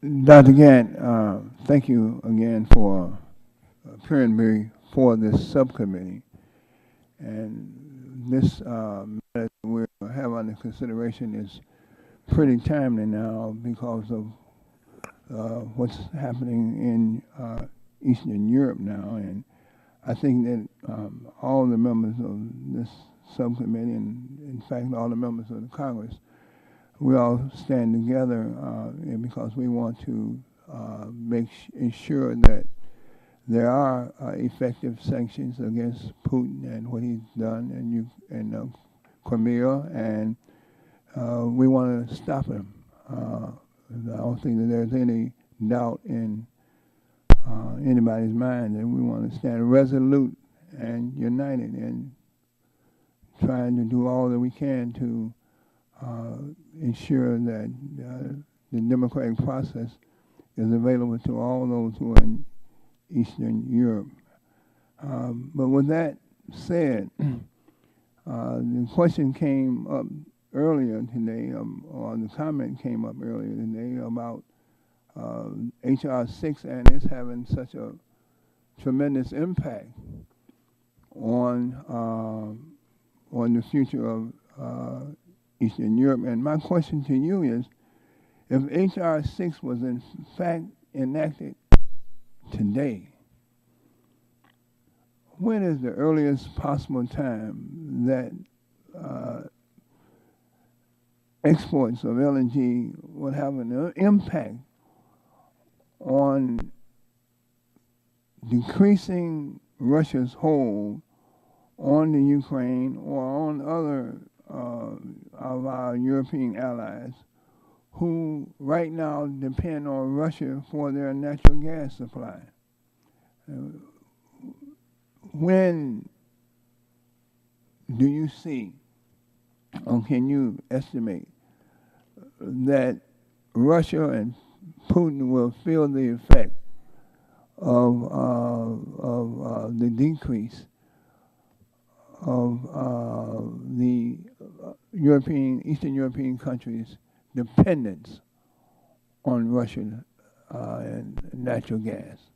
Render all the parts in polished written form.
Dr. Gant, thank you again for appearing before this subcommittee. And this matter that we have under consideration is pretty timely now because of what's happening in Eastern Europe now. And I think that all the members of this subcommittee, and in fact all the members of the Congress, we all stand together because we want to ensure that there are effective sanctions against Putin and what he's done in Crimea, and we want to stop him. I don't think that there's any doubt in anybody's mind that we want to stand resolute and united in trying to do all that we can to ensure that the democratic process is available to all those who are in Eastern Europe. But with that said, the question came up earlier today, or the comment came up earlier today about HR 6 and it's having such a tremendous impact on the future of Eastern Europe. And my question to you is, if HR 6 was in fact enacted today, when is the earliest possible time that exports of LNG would have an impact on decreasing Russia's hold on the Ukraine or on other of our European allies who right now depend on Russia for their natural gas supply? When do you see, or can you estimate, that Russia and Putin will feel the effect of the decrease of the Eastern European countries' dependence on Russian and natural gas?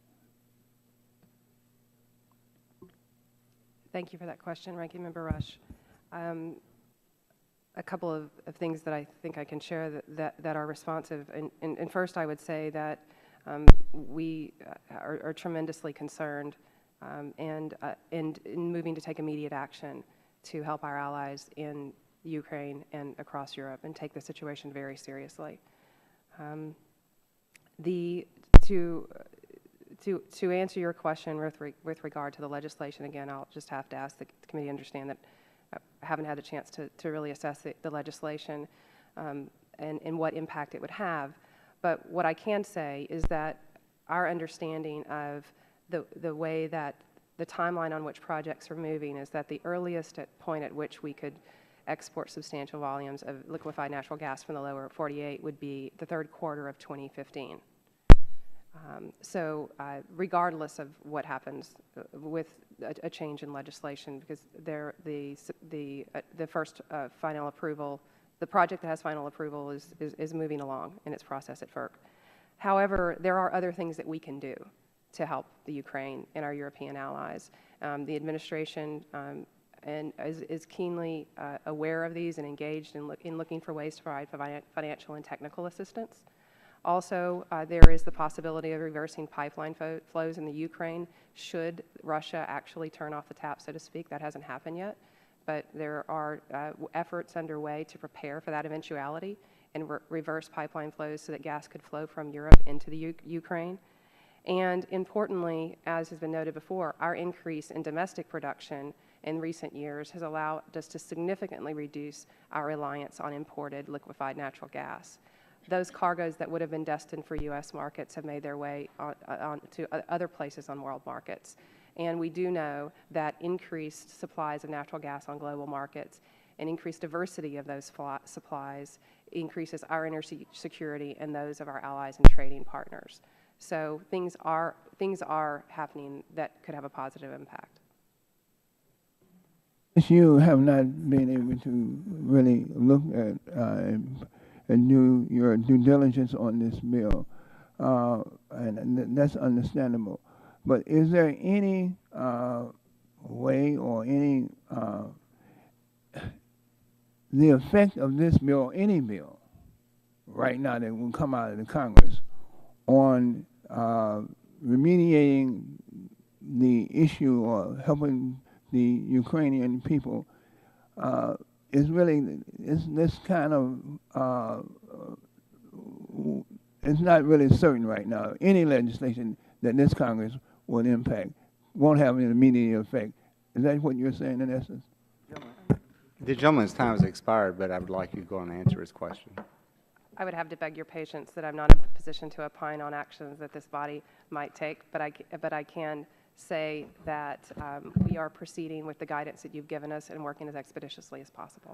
Thank you for that question, Ranking Member Rush. A couple of things that I think I can share that are responsive. And first, I would say that we are tremendously concerned and moving to take immediate action to help our allies in Ukraine and across Europe and take the situation very seriously. To answer your question with regard to the legislation, again, I'll just have to ask the committee to understand that I haven't had a chance to really assess the legislation and what impact it would have. But what I can say is that our understanding of the way that the timeline on which projects are moving is that the earliest point at which we could export substantial volumes of liquefied natural gas from the lower 48 would be the third quarter of 2015. So regardless of what happens with a change in legislation, because the first final approval, the project that has final approval is moving along in its process at FERC. However, there are other things that we can do to help the Ukraine and our European allies. The administration is keenly aware of these and engaged in looking for ways to provide financial and technical assistance. Also, there is the possibility of reversing pipeline flows in the Ukraine should Russia actually turn off the tap, so to speak. That hasn't happened yet, but there are efforts underway to prepare for that eventuality and reverse pipeline flows so that gas could flow from Europe into the Ukraine. And importantly, as has been noted before, our increase in domestic production in recent years has allowed us to significantly reduce our reliance on imported liquefied natural gas. Those cargoes that would have been destined for U.S. markets have made their way on to other places on world markets. And we do know that increased supplies of natural gas on global markets and increased diversity of those supplies increases our energy security and those of our allies and trading partners. So things are happening that could have a positive impact. You have not been able to really look at and do your due diligence on this bill. and that's understandable. But is there any way or any the effect of this bill, any bill, right now that will come out of the Congress on remediating the issue or helping the Ukrainian people is really is this kind of it's not really certain right now. Any legislation that this Congress will impact won't have an immediate effect. Is that what you're saying in essence? The gentleman's time has expired, but I would like you to go on and answer his question. I would have to beg your patience that I'm not in a position to opine on actions that this body might take, but I can say that we are proceeding with the guidance that you've given us and working as expeditiously as possible.